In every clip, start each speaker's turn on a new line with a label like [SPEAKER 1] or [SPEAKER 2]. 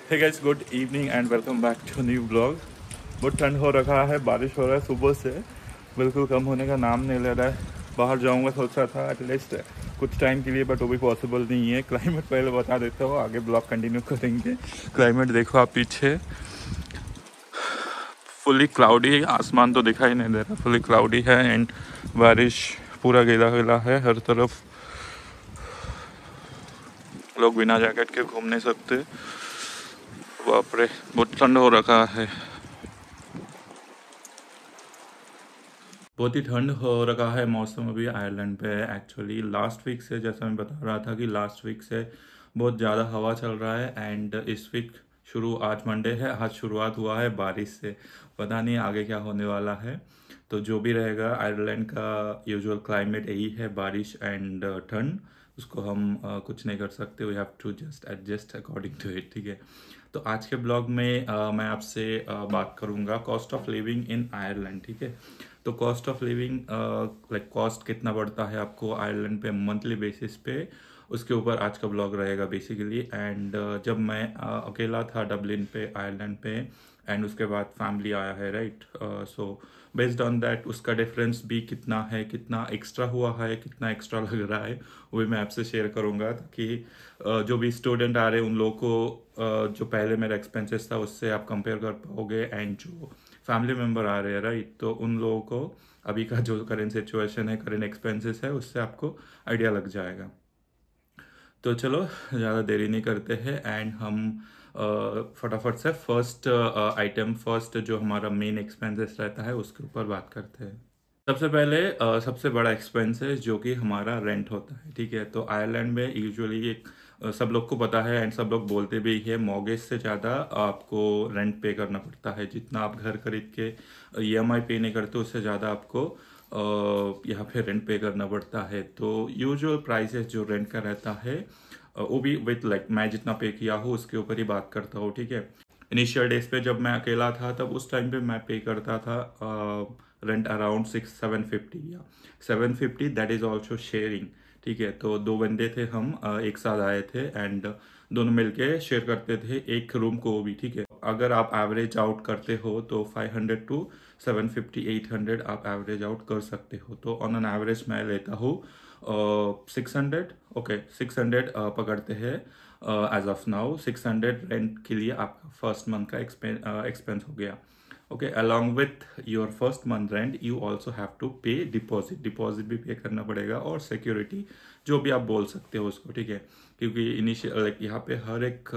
[SPEAKER 1] Hey guys, good evening and welcome back to new blog. बहुत ठंड हो रखा है, बारिश हो रहा है सुबह से, बिल्कुल कम होने का नाम नहीं ले रहा है। बाहर जाऊंगा सोच रहा था एटलीस्ट कुछ टाइम के लिए, बट वो भी पॉसिबल नहीं है। क्लाइमेट पहले बता देता हूँ, आगे ब्लॉग कंटिन्यू करेंगे। क्लाइमेट देखो आप पीछे, फुली क्लाउडी, आसमान तो दिखाई नहीं दे रहा, फुली क्लाउडी है एंड बारिश पूरा गीला गीला है हर तरफ। लोग बिना जैकेट के घूम नहीं सकते। बाप रे, बहुत ठंड हो रखा है। बहुत ही ठंड हो रखा है मौसम अभी आयरलैंड पे। एक्चुअली लास्ट वीक से, जैसा मैं बता रहा था कि लास्ट वीक से बहुत ज़्यादा हवा चल रहा है एंड इस वीक शुरू, आज मंडे है, आज शुरुआत हुआ है बारिश से। पता नहीं आगे क्या होने वाला है। तो जो भी रहेगा, आयरलैंड का यूजुअल क्लाइमेट यही है, बारिश एंड ठंड। उसको हम कुछ नहीं कर सकते। We have to just adjust according to it, ठीक है। तो आज के ब्लॉग में मैं आपसे बात करूंगा cost of living in Ireland, ठीक है। तो cost of living, like cost कितना बढ़ता है आपको आयरलैंड पे मंथली बेसिस पे, उसके ऊपर आज का ब्लॉग रहेगा बेसिकली। एंड जब मैं अकेला था डबलिन पे, आयरलैंड पे, एंड उसके बाद फैमिली आया है, right. So based on that उसका डिफरेंस भी कितना है, कितना एक्स्ट्रा हुआ है, कितना एक्स्ट्रा लग रहा है, वो भी मैं आपसे शेयर करूंगा, ताकि जो भी स्टूडेंट आ रहे हैं उन लोगों को जो पहले मेरा एक्सपेंसेस था उससे आप कंपेयर कर पाओगे, एंड जो फैमिली मेम्बर आ रहे हैं, राइट, तो उन लोगों को अभी का जो करेंट सिचुएशन है, करेंट एक्सपेंसेस है, उससे आपको आइडिया लग जाएगा। तो चलो ज़्यादा देरी नहीं करते हैं एंड हम फटाफट से फर्स्ट आइटम, फर्स्ट जो हमारा मेन एक्सपेंसेस रहता है उसके ऊपर बात करते हैं। सबसे पहले सबसे बड़ा एक्सपेंस है जो कि हमारा रेंट होता है, ठीक है। तो आयरलैंड में यूजुअली एक सब लोग को पता है एंड सब लोग बोलते भी है, मॉर्गेज से ज़्यादा आपको रेंट पे करना पड़ता है। जितना आप घर खरीद के ईएमआई पे नहीं करते, उससे ज़्यादा आपको यहाँ पे रेंट पे करना पड़ता है। तो यूजुअल प्राइसेस जो रेंट का रहता है, वो भी विथ लाइक मैं जितना पे किया हूँ उसके ऊपर ही बात करता हूँ, ठीक है। इनिशियल डेज पे जब मैं अकेला था, तब उस टाइम पे मैं पे करता था रेंट अराउंड 6-750 या 750, दैट इज ऑल्सो शेयरिंग, ठीक है। तो दो बंदे थे हम, एक साथ आए थे एंड दोनों मिलके शेयर करते थे एक रूम को भी, ठीक है। अगर आप एवरेज आउट करते हो तो 500 टू 750, 800 आप एवरेज आउट कर सकते हो। तो ऑन एन एवरेज मैं लेता हूँ 600, ओके 600 पकड़ते हैं एज ऑफ नाउ। 600 रेंट के लिए आपका फर्स्ट मंथ का एक्सपेंस हो गया, okay. Along with your first month rent you also have to pay deposit, deposit भी पे करना पड़ेगा, और सिक्योरिटी जो भी आप बोल सकते हो उसको, ठीक है। क्योंकि इनिशियल लाइक यहाँ पे हर एक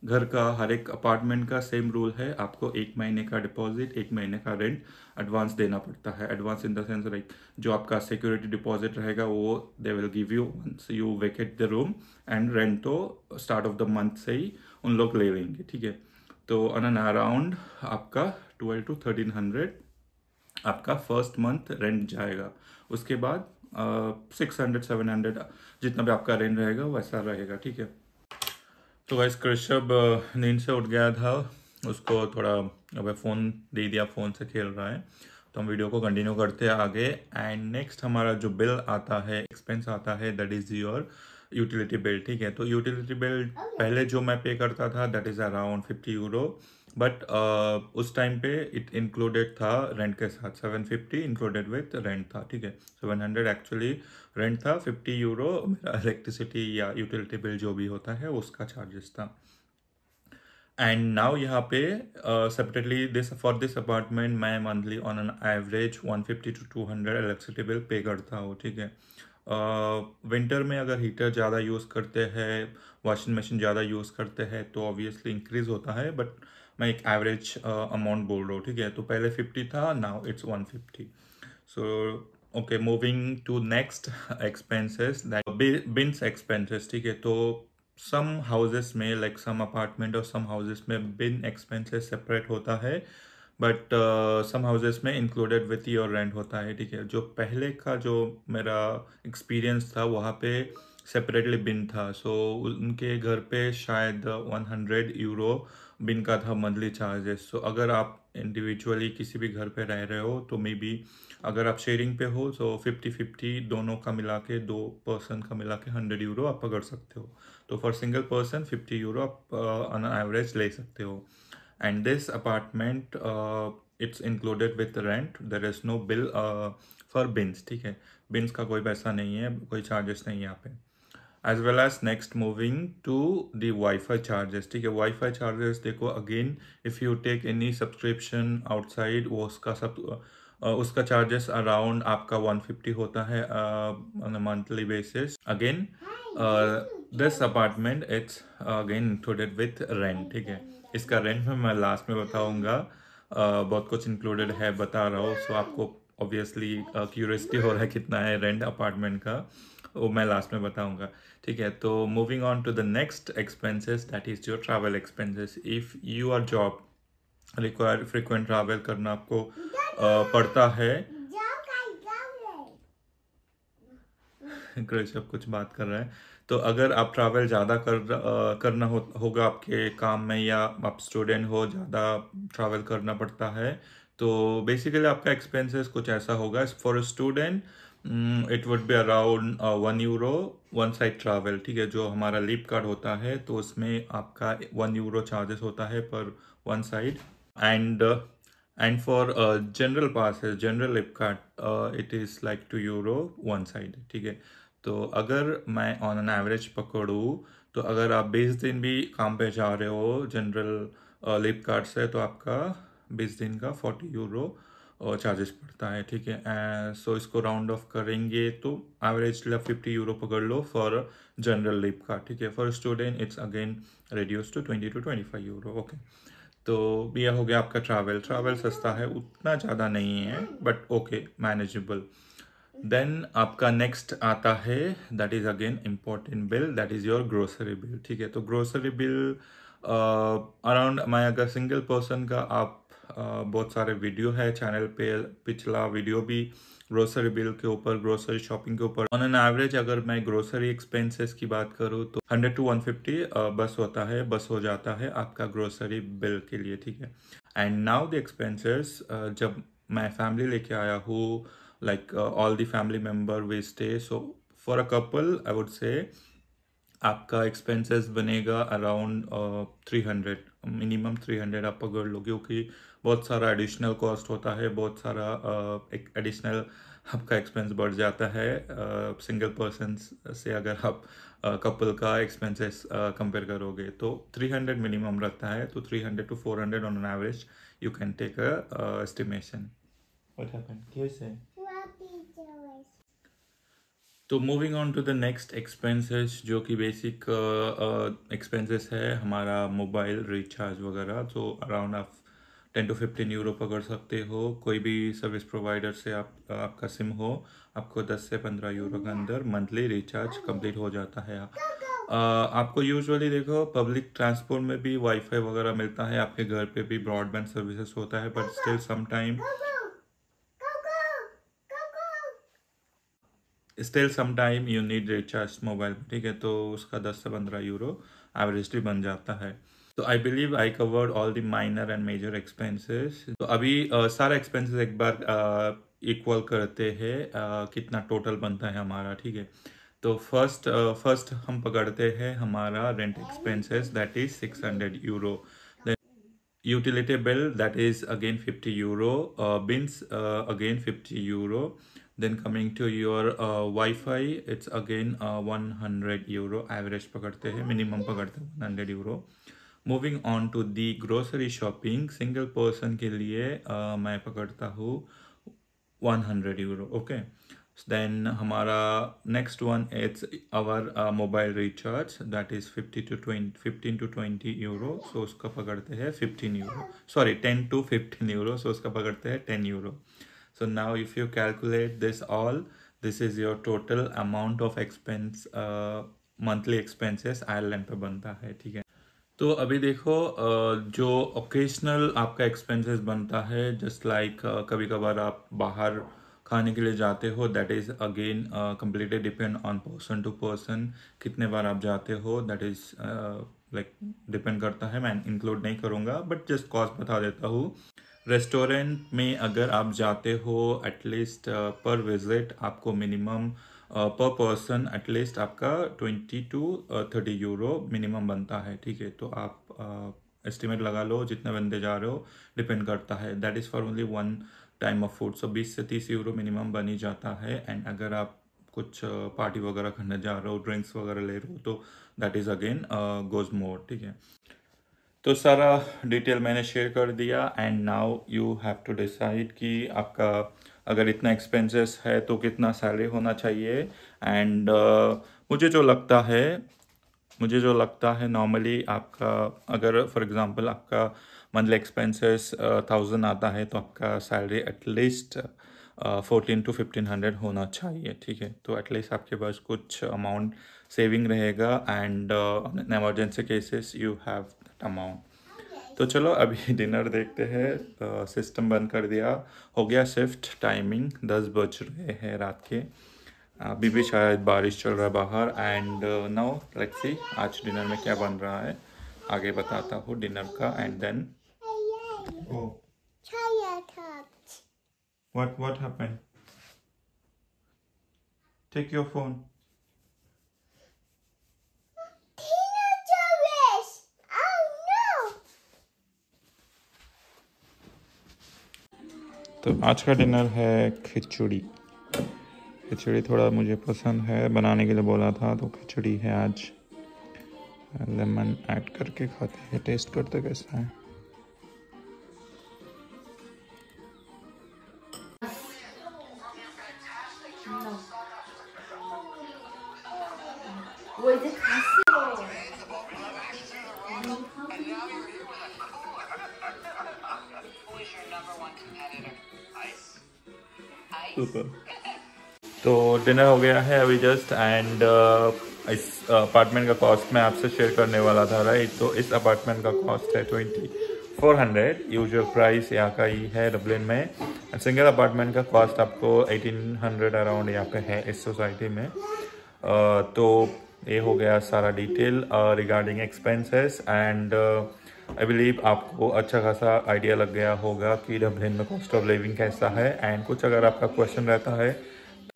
[SPEAKER 1] घर का, हर एक अपार्टमेंट का सेम रूल है, आपको एक महीने का डिपॉजिट, एक महीने का रेंट एडवांस देना पड़ता है। Advance in the sense like जो आपका सिक्योरिटी डिपॉजिट रहेगा वो they will give you once you vacate the room, and rent तो स्टार्ट ऑफ द मंथ से ही उन लोग ले लेंगे, ठीक है। तो ऑन एन अराउंड आपका 12 to 1300 आपका फर्स्ट मंथ रेंट जाएगा। उसके बाद 600-700 जितना भी आपका रेंट रहेगा वैसा रहेगा, ठीक है। तो गाइस कृषभ नींद से उठ गया था, उसको थोड़ा अब फ़ोन दे दिया, फ़ोन से खेल रहा है। तो हम वीडियो को कंटिन्यू करते हैं आगे। एंड नेक्स्ट हमारा जो बिल आता है, एक्सपेंस आता है, that is your utility bill, ठीक है। तो यूटिलिटी बिल पहले जो मैं पे करता था that is around 50 euro, but उस टाइम पे इट इंक्लूडेड था रेंट के साथ, 750 इंक्लूडेड विथ रेंट था, ठीक है। 700 एक्चुअली रेंट था, 50 यूरो मेरा इलेक्ट्रिसिटी या यूटिलिटी बिल जो भी होता है उसका चार्जेस था। एंड नाउ यहाँ पे separately this for this apartment मैं monthly on an average 150 to 200 electricity bill pay करता हूँ, ठीक है। विंटर में अगर हीटर ज़्यादा यूज़ करते हैं, वॉशिंग मशीन ज़्यादा यूज़ करते हैं तो ऑब्वियसली इंक्रीज होता है, बट मैं एक एवरेज अमाउंट बोल रहा हूँ, ठीक है। तो पहले 50 था, now it's 150। So okay, moving to next expenses, that bins expenses, ठीक है। तो सम हाउसेस में, लाइक सम अपार्टमेंट और सम हाउसेस में बिन एक्सपेंसेस सेपरेट होता है, बट सम हाउसेस में इंक्लूडेड विथ योर रेंट होता है, ठीक है। जो पहले का जो मेरा एक्सपीरियंस था वहाँ पे सेपरेटली बिन था, सो उनके घर पे शायद 100 यूरो बिन का था मंथली चार्जेस। सो अगर आप इंडिविजुअली किसी भी घर पे रह रहे हो तो मे बी अगर आप शेयरिंग पे हो तो 50-50 दोनों का मिला के, 2 पर्सन का मिला के 100 यूरो आप पकड़ सकते हो। तो फॉर सिंगल पर्सन 50 यूरो आप ऑन एवरेज ले सकते हो। And this apartment it's included with rent, there is no bill for bins, ठीक है। बिन्स का कोई पैसा नहीं है, कोई चार्जेस नहीं है यहाँ पे। As well as next moving to the wifi charges, ठीक है। वाईफाई चार्जेस देखो, again if you take any subscription outside, वो उसका सब उसका चार्जेस अराउंड आपका 150 होता है on a monthly basis. Again this apartment it's again included with rent, ठीक है। इसका रेंट में मैं लास्ट में बताऊंगा, बहुत कुछ इंक्लूडेड है बता रहा हूँ। सो आपको ऑब्वियसली क्यूरियोसिटी हो रहा है कितना है रेंट अपार्टमेंट का, वो मैं लास्ट में बताऊंगा, ठीक है। तो moving on to the next expenses, that is your travel expenses. If you are job require frequent travel करना आपको पड़ता है। सब कुछ बात कर रहे हैं। तो अगर आप ट्रैवल ज़्यादा करना होगा आपके काम में, या आप स्टूडेंट हो, ज़्यादा ट्रैवल करना पड़ता है, तो बेसिकली आपका एक्सपेंसेस कुछ ऐसा होगा। For a student it would be around 1 euro one side travel, ठीक है। जो हमारा लीप कार्ड होता है तो उसमें आपका 1 यूरो चार्जेस होता है per one side. And and for general pass है, general leap card, it is like 2 euro one side, ठीक है। तो अगर मैं ऑन एन एवरेज पकड़ूँ, तो अगर आप 20 दिन भी काम पे जा रहे हो जनरल लिप कार्ड से, तो आपका 20 दिन का 40 यूरो चार्जेस पड़ता है, ठीक है। सो इसको राउंड ऑफ करेंगे तो एवरेज 50 यूरो पकड़ लो फॉर जनरल लिप कार्ड, ठीक है। For student it's again reduce to 20 to 25 euro, okay. तो यह हो गया आपका ट्रैवल। ट्रैवल सस्ता है, उतना ज़्यादा नहीं है, बट ओके, मैनेजेबल। देन आपका नेक्स्ट आता है, that is again important bill, that is your grocery bill, ठीक है। तो ग्रोसरी बिल अराउंड, मैं अगर सिंगल पर्सन का, आप बहुत सारे वीडियो है चैनल पे, पिछला वीडियो भी ग्रोसरी बिल के ऊपर, ग्रोसरी शॉपिंग के ऊपर। ऑन एन एवरेज अगर मैं ग्रोसरी एक्सपेंसेस की बात करूँ तो 100 to 150 बस होता है, बस हो जाता है आपका ग्रोसरी बिल के लिए, ठीक है। एंड नाउ द एक्सपेंसेस, जब मैं फैमिली लेके आया हूँ, like all the family member we stay, so for a couple I would say आपका एक्सपेंसेस बनेगा अराउंड 300, मिनिमम 300 आप पकड़ लो, क्योंकि बहुत सारा एडिशनल कॉस्ट होता है, बहुत सारा एक एडिशनल आपका एक्सपेंस बढ़ जाता है सिंगल पर्सन से। अगर आप कपल का एक्सपेंसेस कंपेयर करोगे तो 300 मिनिमम रहता है, तो 300 to 400 on an average you can take a estimation. What happened, कैसे? तो moving on to the next expenses, जो कि बेसिक एक्सपेंसेस है हमारा मोबाइल रिचार्ज वगैरह। तो अराउंड आप 10 to 15 यूरो पकड़ सकते हो, कोई भी सर्विस प्रोवाइडर से आपका सिम हो, आपको 10 से 15 यूरो के अंदर मंथली रिचार्ज कंप्लीट हो जाता है। आपको यूजुअली देखो पब्लिक ट्रांसपोर्ट में भी वाईफाई वगैरह मिलता है, आपके घर पे भी ब्रॉडबैंड सर्विसेज होता है, but still sometime you need recharge mobile, ठीक है। तो उसका 10 से 15 यूरो एवरेजली बन जाता है। तो I believe I covered all the minor and major expenses. तो अभी सारा एक्सपेंसेस एक बार इक्वल करते हैं, कितना टोटल बनता है हमारा, ठीक है। तो फर्स्ट हम पकड़ते हैं हमारा rent expenses, that is 600 euro. Utility bill, that is again 50 euro, bins again 50 euro. Then coming to your Wi-Fi, it's again 100 euro average पकड़ते हैं, minimum पकड़ते हैं 100 euro. Moving on to the grocery shopping, single person के लिए मैं पकड़ता हूँ 100 euro, okay. Then हमारा next one is our mobile recharge, that is 15 to 20 euro, so उसका पकड़ते हैं 15 euro, sorry 10 to 15 euro, so उसका पकड़ते हैं 10 euro. So now if you calculate this all, this is your total amount of expense, monthly expenses Ireland पे बनता है, ठीक है। तो अभी देखो जो ओकेशनल आपका एक्सपेंसेस बनता है, जस्ट लाइक कभी कभार आप बाहर खाने के लिए जाते हो, that is again completely depend on person to person. कितने बार आप जाते हो दैट इज़ लाइक डिपेंड करता है। मैं इंक्लूड नहीं करूँगा बट जस्ट कॉस्ट बता देता हूँ। रेस्टोरेंट में अगर आप जाते हो एटलीस्ट पर विजिट आपको मिनिमम पर पर्सन एटलीस्ट आपका 20 to 30 यूरो मिनिमम बनता है, ठीक है। तो आप एस्टिमेट लगा लो जितने बंदे जा रहे हो, डिपेंड करता है। That is for only one time of food, so 20 से 30 यूरो मिनिमम बन ही जाता है। एंड अगर आप कुछ पार्टी वगैरह करने जा रहे हो, ड्रिंक्स वगैरह ले रहे हो, तो that is again goes more, ठीक है। तो सारा डिटेल मैंने शेयर कर दिया and now you have to decide कि आपका अगर इतना एक्सपेंसेस है तो कितना सैलरी होना चाहिए। एंड मुझे जो लगता है नॉर्मली आपका अगर फॉर एग्जांपल आपका मंथली एक्सपेंसेस 1000 आता है तो आपका सैलरी एटलीस्ट 14 to 1500 होना चाहिए, ठीक है। तो एटलीस्ट आपके पास कुछ अमाउंट सेविंग रहेगा and in emergency cases you have that amount. तो चलो अभी डिनर देखते हैं। सिस्टम बंद कर दिया, हो गया शिफ्ट टाइमिंग, 10 बज रहे हैं रात के। अभी भी शायद बारिश चल रहा है बाहर। एंड नाउ लेट्स सी आज डिनर में क्या बन रहा है, आगे बताता हूँ डिनर का। And then what happened? Take your phone. तो आज का डिनर है खिचड़ी। खिचड़ी थोड़ा मुझे पसंद है, बनाने के लिए बोला था तो खिचड़ी है आज। लेमन ऐड करके खाते हैं, टेस्ट करते कैसा है। सुपर। तो डिनर हो गया है अभी जस्ट। एंड इस अपार्टमेंट का कॉस्ट मैं आपसे शेयर करने वाला था, राइट। तो इस अपार्टमेंट का कॉस्ट है 2400, यूजुअल प्राइस यहाँ का ही है डब्लिन में। सिंगल अपार्टमेंट का कॉस्ट आपको 1800 अराउंड यहाँ पे है इस सोसाइटी में। तो ये हो गया सारा detail regarding expenses. And I believe आपको अच्छा खासा आइडिया लग गया होगा कि डब्लिन में कॉस्ट ऑफ लिविंग कैसा है। एंड कुछ अगर आपका क्वेश्चन रहता है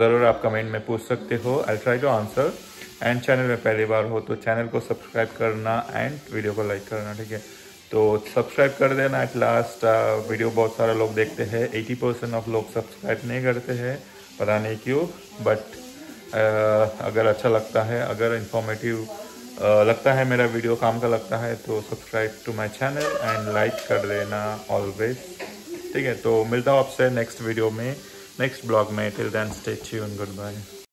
[SPEAKER 1] ज़रूर आप कमेंट में पूछ सकते हो, I try to answer. And channel में पहली बार हो तो चैनल को सब्सक्राइब करना एंड वीडियो को लाइक करना, ठीक है। तो सब्सक्राइब कर देना एट लास्ट। वीडियो बहुत सारे लोग देखते हैं, 80% ऑफ लोग सब्सक्राइब नहीं करते हैं, पता नहीं क्यों। बट अगर अच्छा लगता है, अगर इंफॉर्मेटिव लगता है मेरा वीडियो, काम का लगता है, तो subscribe to my channel and like कर देना ऑलवेज, ठीक है। तो मिलता हूँ आपसे नेक्स्ट वीडियो में, नेक्स्ट ब्लॉग में। Till then stay tuned, good bye.